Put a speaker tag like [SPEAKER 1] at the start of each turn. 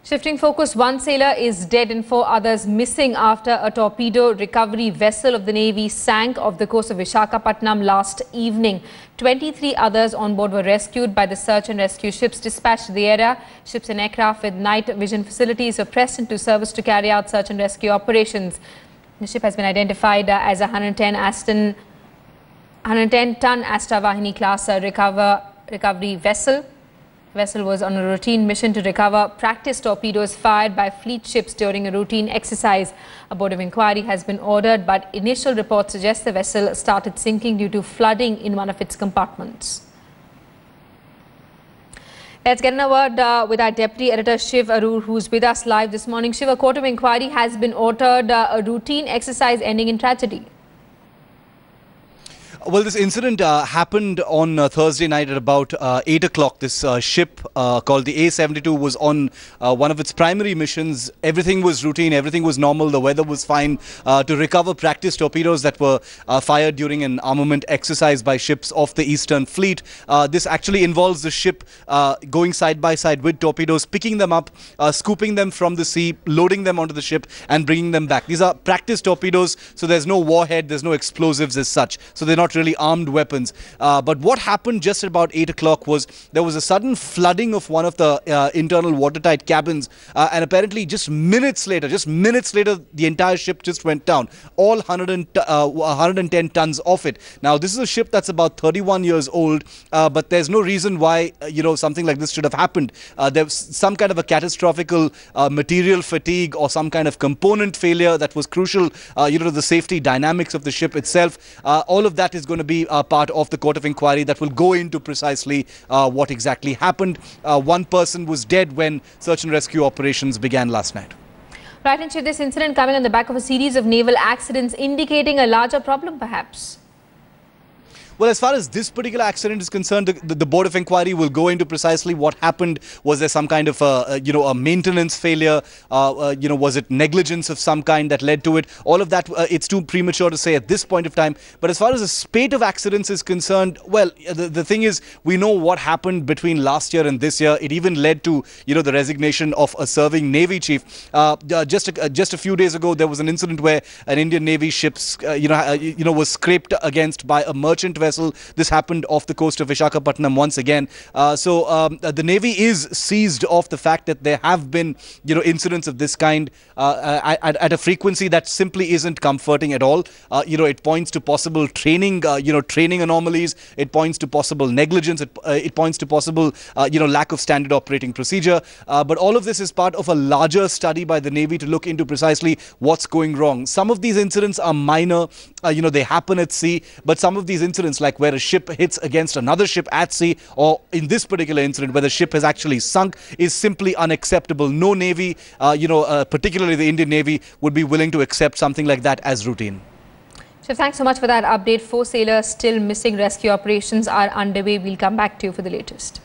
[SPEAKER 1] Shifting focus, one sailor is dead and 4 others missing after a torpedo recovery vessel of the Navy sank off the coast of Vishakapatnam last evening. 23 others on board were rescued by the search and rescue ships dispatched to the area. Ships and aircraft with night vision facilities were pressed into service to carry out search and rescue operations. The ship has been identified as a 110-ton Astavahini class recovery vessel. The vessel was on a routine mission to recover practice torpedoes fired by fleet ships during a routine exercise. A board of inquiry has been ordered, but initial reports suggest the vessel started sinking due to flooding in one of its compartments. Let's get in a word with our Deputy Editor Shiv Arur, who's with us live this morning. Shiv, a court of inquiry has been ordered, a routine exercise ending in tragedy.
[SPEAKER 2] Well, this incident happened on Thursday night at about 8 o'clock. This ship called the A-72 was on one of its primary missions. Everything was routine, everything was normal, the weather was fine, to recover practice torpedoes that were fired during an armament exercise by ships of the Eastern Fleet. This actually involves the ship going side by side with torpedoes, picking them up, scooping them from the sea, loading them onto the ship and bringing them back. These are practice torpedoes, so there's no warhead, there's no explosives as such. So they're not really armed weapons. But what happened just at about 8 o'clock was there was a sudden flooding of one of the internal watertight cabins, and apparently just minutes later, the entire ship just went down. All 110 tons of it. Now, this is a ship that's about 31 years old, but there's no reason why, something like this should have happened. There was some kind of a catastrophic material fatigue or some kind of component failure that was crucial, to the safety dynamics of the ship itself. All of that is going to be part of the court of inquiry that will go into precisely what exactly happened. One person was dead when search and rescue operations began last night.
[SPEAKER 1] Right, and Shiv, this incident coming on the back of a series of naval accidents indicating a larger problem perhaps?
[SPEAKER 2] Well, as far as this particular accident is concerned, the Board of Inquiry will go into precisely what happened. Was there some kind of, a maintenance failure? Was it negligence of some kind that led to it? All of that, it's too premature to say at this point of time. But as far as the spate of accidents is concerned, well, the thing is, we know what happened between last year and this year. It even led to, the resignation of a serving Navy chief. Just a few days ago, there was an incident where an Indian Navy ship, was scraped against by a merchant vessel. This happened off the coast of Vishakapatnam once again. The Navy is seized of the fact that there have been, incidents of this kind at a frequency that simply isn't comforting at all. It points to possible training, training anomalies. It points to possible negligence. It points to possible, lack of standard operating procedure. But all of this is part of a larger study by the Navy to look into precisely what's going wrong. Some of these incidents are minor, they happen at sea, but some of these incidents, like where a ship hits against another ship at sea, or in this particular incident where the ship has actually sunk, is simply unacceptable. No Navy, particularly the Indian Navy, would be willing to accept something like that as routine.
[SPEAKER 1] Shiv, thanks so much for that update. 4 sailors still missing. Rescue operations are underway. We'll come back to you for the latest.